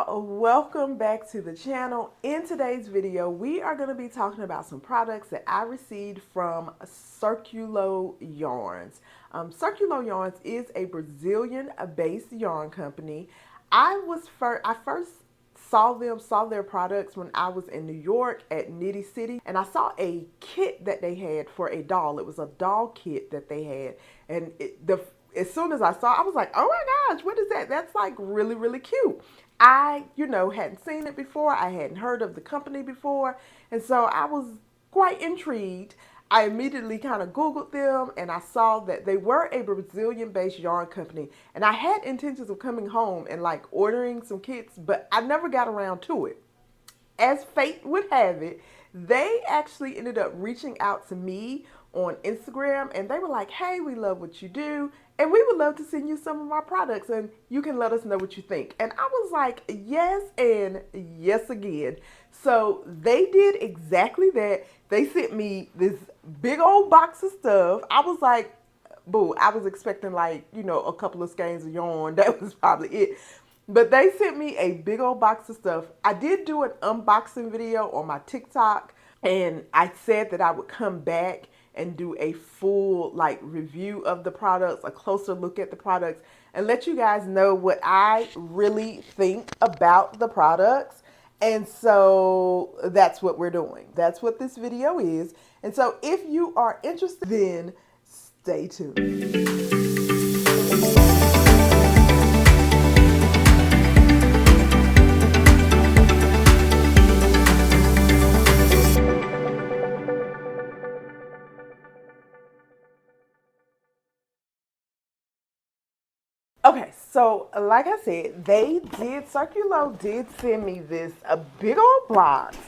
y'all, welcome back to the channel. In today's video we are going to be talking about some products that I received from Circulo yarns. Circulo yarns is a Brazilian based yarn company. I first saw their products when I was in New York at Nitty City, and I saw a kit that they had for a doll. It was a doll kit that they had, and as soon as I saw it, I was like, oh my gosh, what is that? That's like really, really cute. I, hadn't seen it before. I hadn't heard of the company before. And so I was quite intrigued. I immediately kind of Googled them and I saw that they were a Brazilian based yarn company. And I had intentions of coming home and like ordering some kits, but I never got around to it. As fate would have it, they actually ended up reaching out to me on Instagram and they were like, hey, we love what you do and we would love to send you some of our products and you can let us know what you think. And I was like, yes and yes again. So they did exactly that. They sent me this big old box of stuff. I was like, boo, I was expecting like, a couple of skeins of yarn. That was probably it. But they sent me a big old box of stuff. I did do an unboxing video on my TikTok and I said that I would come back and do a full like review of the products, a closer look at the products, and let you guys know what I really think about the products. And so that's what we're doing. That's what this video is. And so if you are interested, then stay tuned. Okay, so like I said, Circulo did send me a big old box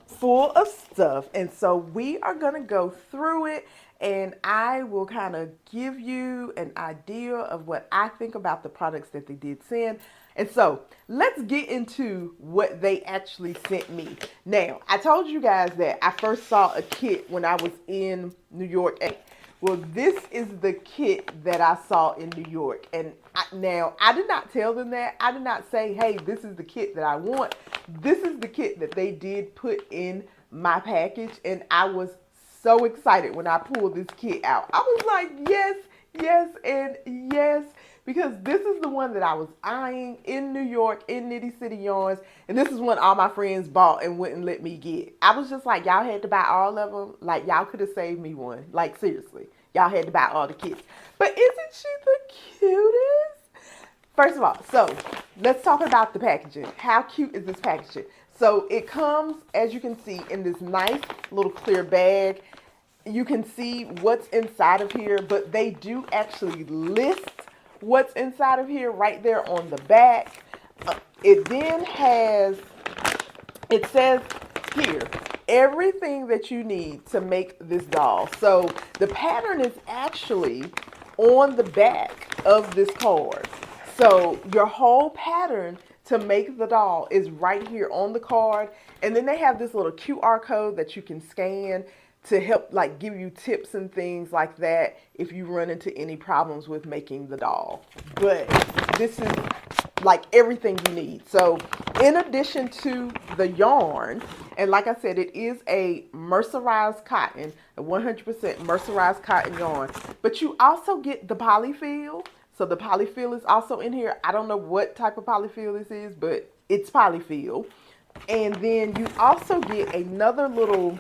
full of stuff. And so we are going to go through it and I will kind of give you an idea of what I think about the products that they did send. And so let's get into what they actually sent me. Now, I told you guys that I first saw a kit when I was in New York. Well, this is the kit that I saw in New York. And now, I did not tell them that. I did not say, hey, this is the kit that I want. This is the kit that they did put in my package. And I was so excited when I pulled this kit out. I was like, yes, yes, and yes. Because this is the one that I was eyeing in New York, in Nitty City Yarns. And this is one all my friends bought and wouldn't let me get. I was just like, y'all had to buy all of them. Like, y'all could have saved me one. Like, seriously. Y'all had to buy all the kits. But isn't she the cutest? First of all, so let's talk about the packaging. How cute is this packaging? So it comes, as you can see, in this nice little clear bag. You can see what's inside of here, but they do actually list what's inside of here right there on the back. It says here, everything that you need to make this doll. So the pattern is actually on the back of this card. So your whole pattern to make the doll is right here on the card. And then they have this little QR code that you can scan to help like give you tips and things like that if you run into any problems with making the doll. But this is like everything you need. So in addition to the yarn, and like I said, it is a mercerized cotton, a 100% mercerized cotton yarn, but you also get the polyfill. So the polyfill is also in here. I don't know what type of polyfill this is, but it's polyfill. And then you also get another little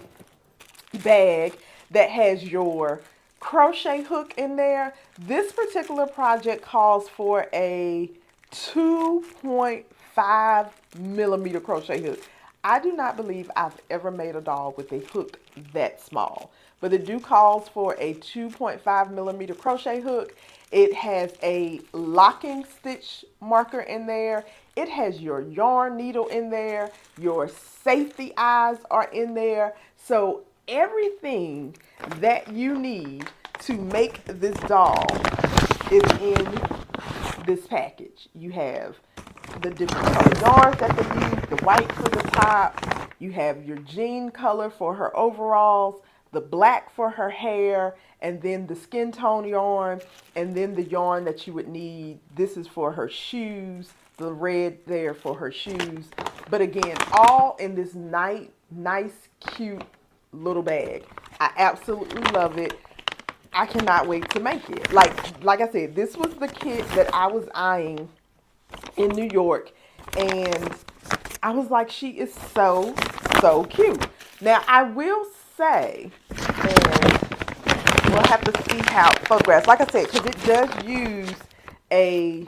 bag that has your crochet hook in there. This particular project calls for a 2.5 millimeter crochet hook. I do not believe I've ever made a doll with a hook that small, but it calls for a 2.5 millimeter crochet hook. It has a locking stitch marker in there. It has your yarn needle in there. Your safety eyes are in there. So everything that you need to make this doll is in this package. You have the different color yarns that they use, the white for the top. You have your jean color for her overalls, the black for her hair, and then the skin tone yarn, and then the yarn that you would need. This is for her shoes, the red there for her shoes. But again, all in this nice, cute little bag. I absolutely love it. I cannot wait to make it. Like I said, this was the kit that I was eyeing in New York, and I was like, she is so cute. Now I will say, and we'll have to see how it photographs. Like I said, because it does use a,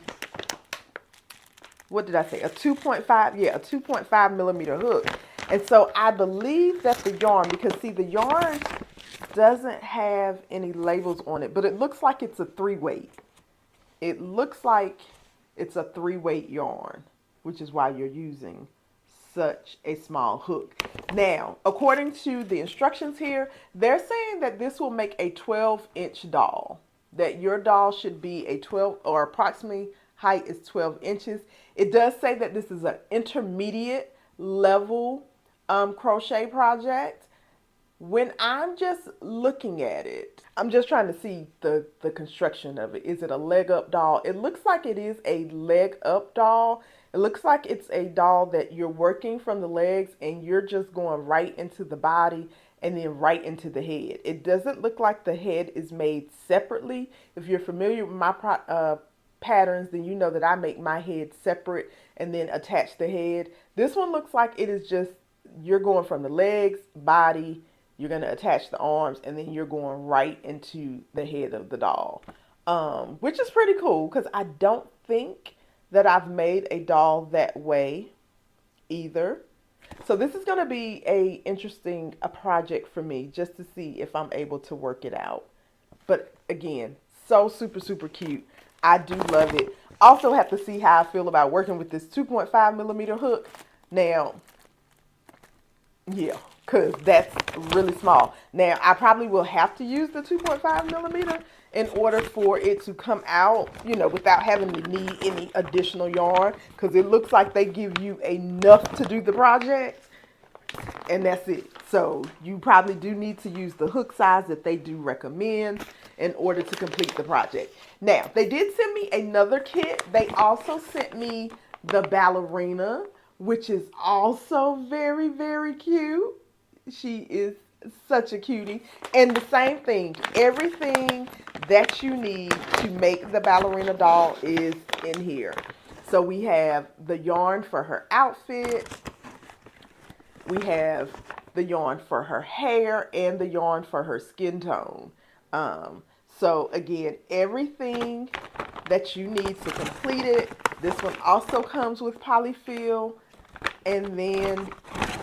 what did I say? A 2.5, yeah, a 2.5 millimeter hook. And so I believe that the yarn, because see, the yarn doesn't have any labels on it, but it looks like it's a 3-weight. It looks like it's a 3-weight yarn, which is why you're using such a small hook. Now, according to the instructions here, they're saying that this will make a 12-inch doll. That your doll should be a 12, or approximately height is 12 inches. It does say that this is an intermediate level crochet project. When I'm just looking at it, I'm just trying to see the construction of it. Is it a leg up doll? It looks like it is a leg up doll. It looks like it's a doll that you're working from the legs and you're just going right into the body and then right into the head. It doesn't look like the head is made separately. If you're familiar with my patterns, then you know that I make my head separate and then attach the head. This one looks like it is just, you're going from the legs, body, you're going to attach the arms, and then you're going right into the head of the doll, which is pretty cool because I don't think that I've made a doll that way either. So this is going to be a project for me just to see if I'm able to work it out. But again, so super cute. I do love it. Also have to see how I feel about working with this 2.5 millimeter hook. Now, yeah, because that's really small. Now, I probably will have to use the 2.5 millimeter in order for it to come out, you know, without having to need any additional yarn, because it looks like they give you enough to do the project, and that's it. So you probably do need to use the hook size that they do recommend in order to complete the project. Now, they did send me another kit. They also sent me the ballerina, which is also very cute. She is such a cutie. And the same thing, everything that you need to make the ballerina doll is in here. So we have the yarn for her outfit. We have the yarn for her hair and the yarn for her skin tone. So again, everything that you need to complete it. This one also comes with polyfill, and then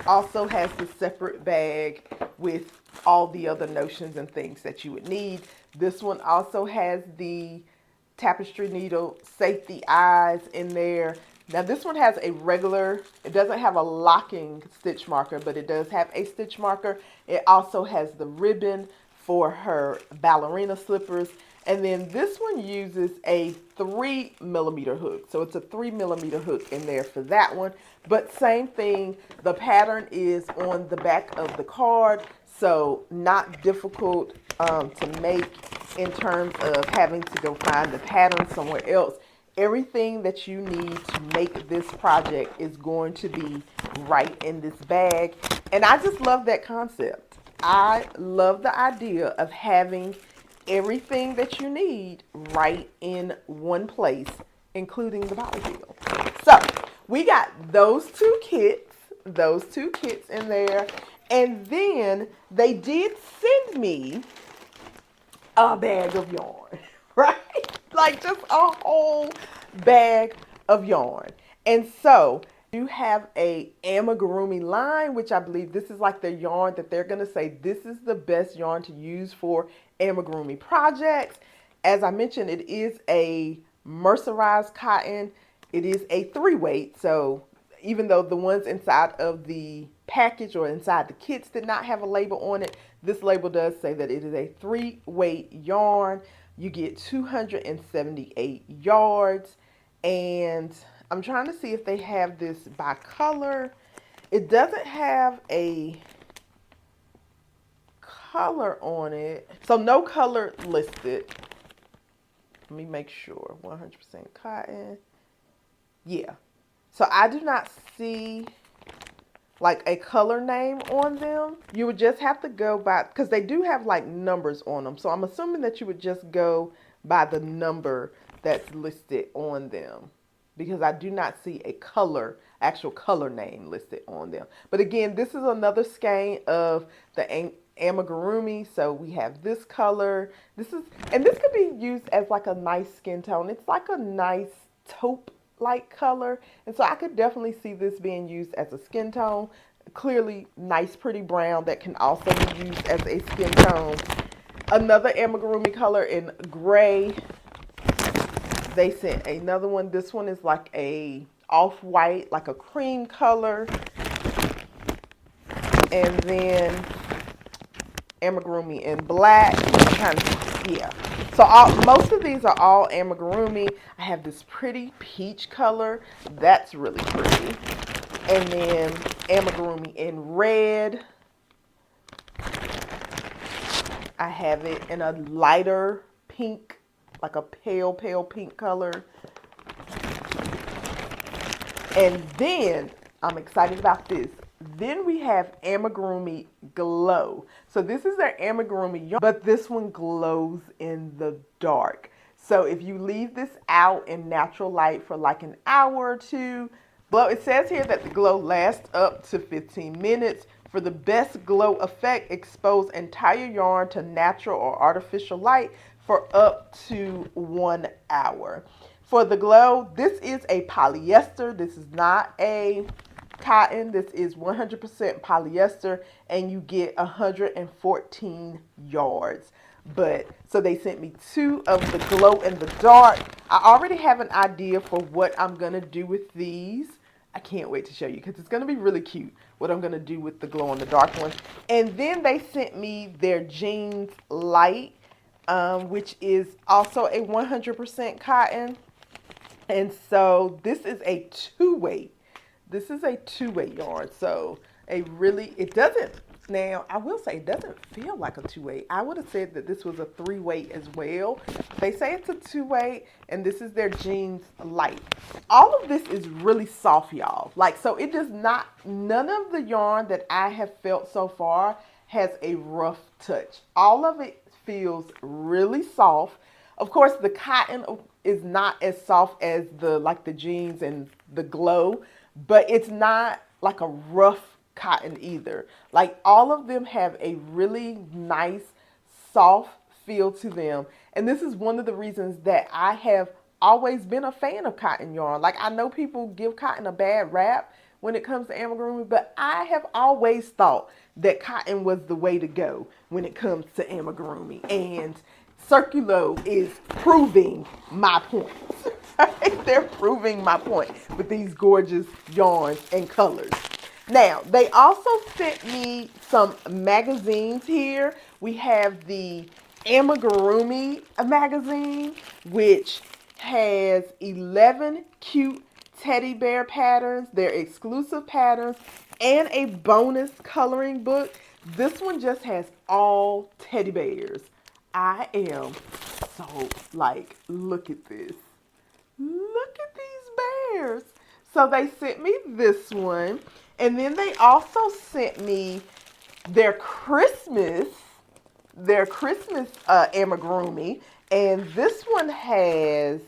also has the separate bag with all the other notions and things that you would need. This one also has the tapestry needle safety eyes in there. Now this one has a regular, it doesn't have a locking stitch marker, but it does have a stitch marker. It also has the ribbon for her ballerina slippers. And then this one uses a 3 millimeter hook. So it's a 3 millimeter hook in there for that one. But same thing, the pattern is on the back of the card. So not difficult to make in terms of having to go find the pattern somewhere else. Everything that you need to make this project is going to be right in this bag. And I just love that concept. I love the idea of having everything that you need right in one place, including the polyfill. So we got those two kits in there. And then they did send me a bag of yarn, right? Like just a whole bag of yarn. And so you have a amigurumi line, which I believe this is like the yarn that they're going to say this is the best yarn to use for amigurumi projects. As I mentioned, it is a mercerized cotton. It is a 3-weight. So even though the ones inside of the package or inside the kits did not have a label on it, this label does say that it is a 3-weight yarn. You get 278 yards, and I'm trying to see if they have this by color. It doesn't have a color on it. So no color listed. Let me make sure. 100% cotton. Yeah. So I do not see like a color name on them. You would just have to go by, because they do have like numbers on them. So I'm assuming that you would just go by the number that's listed on them, because I do not see a color, actual color name listed on them. But again, this is another skein of the amigurumi. So we have this color. And this could be used as like a nice skin tone. It's like a nice taupe like color, and so I could definitely see this being used as a skin tone. Clearly nice pretty brown that can also be used as a skin tone. Another amigurumi color in gray. They sent another one. This one is like a off-white, like a cream color. And then amigurumi in black. Yeah. So most of these are all amigurumi. I have this pretty peach color. That's really pretty. And then amigurumi in red. I have it in a lighter pink, like a pale pink color. And then, I'm excited about this. Then we have amigurumi glow. So this is their amigurumi yarn, but this one glows in the dark. So if you leave this out in natural light for like an hour or two, well, it says here that the glow lasts up to 15 minutes. For the best glow effect, expose entire yarn to natural or artificial light for up to 1 hour. For the glow, this is a polyester. This is not a cotton. This is 100% polyester, and you get 114 yards. But so they sent me 2 of the glow in the dark. I already have an idea for what I'm gonna do with these. I can't wait to show you, because it's gonna be really cute what I'm gonna do with the glow in the dark ones. And then they sent me their jeans light, which is also a 100% cotton. And so this is a 2-weight. This is a 2-weight yarn. So it doesn't, now I will say it doesn't feel like a 2-weight. I would have said that this was a 3-weight as well. They say it's a 2-weight, and this is their jeans light. All of this is really soft, y'all. Like, so it does not, none of the yarn that I have felt so far has a rough touch. All of it feels really soft. Of course, the cotton is not as soft as the jeans and the glow, but it's not like a rough cotton either. Like, all of them have a really nice, soft feel to them. And this is one of the reasons that I have always been a fan of cotton yarn. Like, I know people give cotton a bad rap when it comes to amigurumi, but I have always thought that cotton was the way to go when it comes to amigurumi. And Circulo is proving my point. They're proving my point with these gorgeous yarns and colors. Now, they also sent me some magazines here. We have the Amigurumi magazine, which has 11 cute teddy bear patterns. They're exclusive patterns and a bonus coloring book. This one just has all teddy bears. I am so like, look at this. Look at these bears. So they sent me this one. And then they also sent me their Christmas amigurumi. And this one has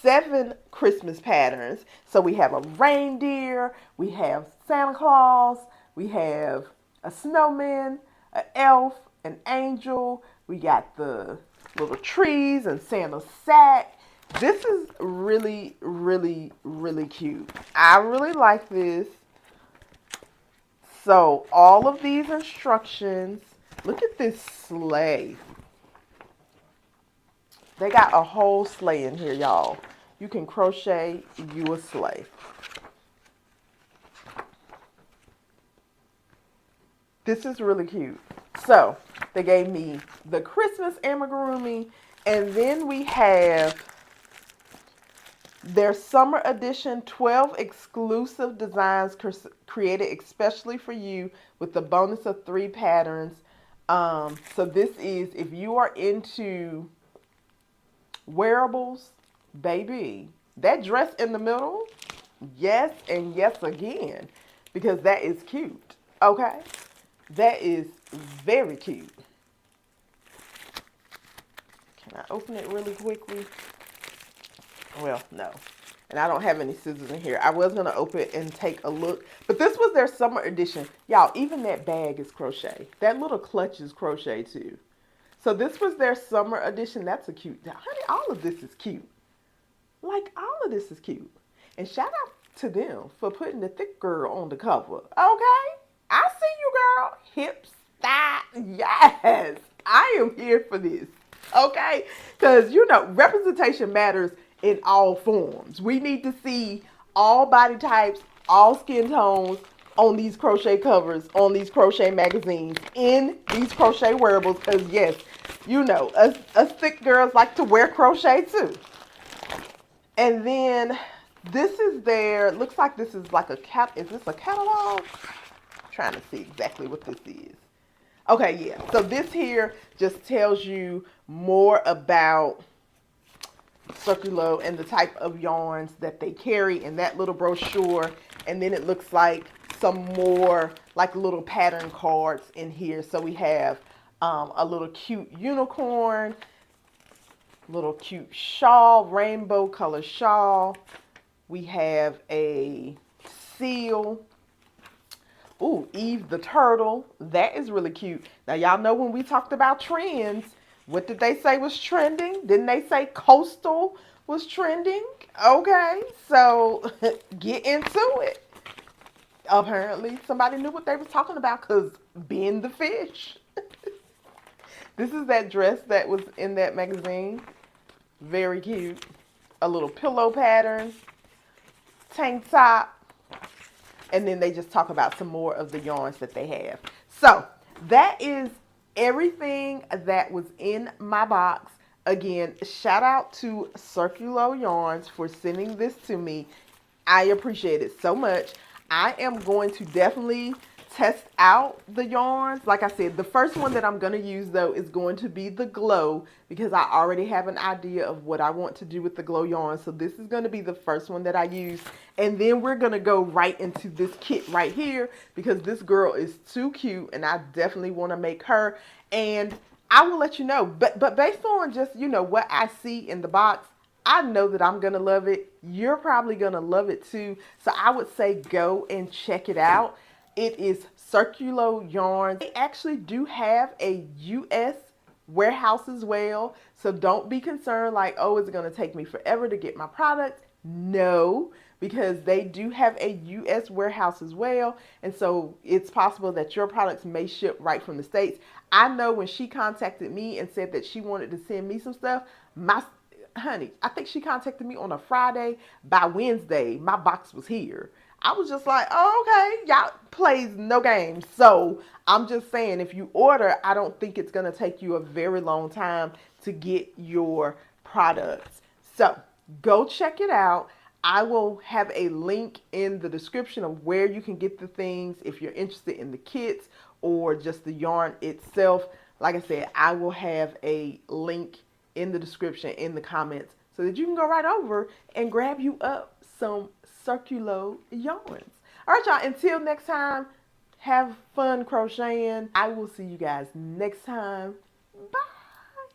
7 Christmas patterns. So we have a reindeer, we have Santa Claus, we have a snowman, an elf, an angel. We got the little trees and Santa's sack. This is really, really, really cute. I really like this. So all of these instructions, look at this sleigh. They got a whole sleigh in here, y'all. You can crochet you a sleigh. This is really cute. So they gave me the Christmas amigurumi, and then we have their summer edition 12 exclusive designs created especially for you with the bonus of 3 patterns. So this is, if you are into wearables, baby, that dress in the middle, yes and yes again, because that is cute. Okay, that is very cute. Can I open it really quickly? Well, no. And I don't have any scissors in here. I was going to open it and take a look. But this was their summer edition. Y'all, even that bag is crochet. That little clutch is crochet too. So this was their summer edition. That's a cute. Honey, all of this is cute. Like, all of this is cute. And shout out to them for putting the thick girl on the cover. Okay? I see you, girl. Hips, thigh. Yes. I am here for this. Okay? Because, you know, representation matters in all forms. We need to see all body types, all skin tones on these crochet covers, on these crochet magazines, in these crochet wearables. Because, yes, you know, us thick girls like to wear crochet too. And then this is their, looks like this is like is this a catalog? I'm trying to see exactly what this is. Okay, yeah. So this here just tells you more about Circulo and the type of yarns that they carry in that little brochure. And then it looks like some more like little pattern cards in here. So we have a little cute unicorn, little cute shawl, rainbow color shawl. We have a seal. Ooh, Eve the turtle. That is really cute. Now, y'all know when we talked about trends, what did they say was trending? Didn't they say coastal was trending? Okay, so get into it. Apparently, somebody knew what they was talking about because being the fish. This is that dress that was in that magazine. Very cute. A little pillow pattern, tank top, and then they just talk about some more of the yarns that they have. So that is everything that was in my box. Again, shout out to Circulo Yarns for sending this to me. I appreciate it so much. I am going to definitely test out the yarns. Like I said, the first one that I'm going to use though is going to be the glow, because I already have an idea of what I want to do with the glow yarn. So this is going to be the first one that I use. And then we're going to go right into this kit right here, because this girl is too cute and I definitely want to make her. And I will let you know. But based on just, you know, what I see in the box, I know that I'm going to love it. You're probably going to love it too. So I would say go and check it out. It is Circulo Yarns. They actually do have a U.S. warehouse as well. So don't be concerned like, oh, is it going to take me forever to get my products? No, because they do have a U.S. warehouse as well. And so it's possible that your products may ship right from the States. I know when she contacted me and said that she wanted to send me some stuff, honey, I think she contacted me on a Friday. By Wednesday, my box was here. I was just like, oh, okay, y'all plays no games. So I'm just saying, if you order, I don't think it's going to take you a very long time to get your products. So go check it out. I will have a link in the description of where you can get the things if you're interested in the kits or just the yarn itself. Like I said, I will have a link in the description, in the comments, so that you can go right over and grab you up some Circulo yarns. All right, y'all, until next time, have fun crocheting. I will see you guys next time.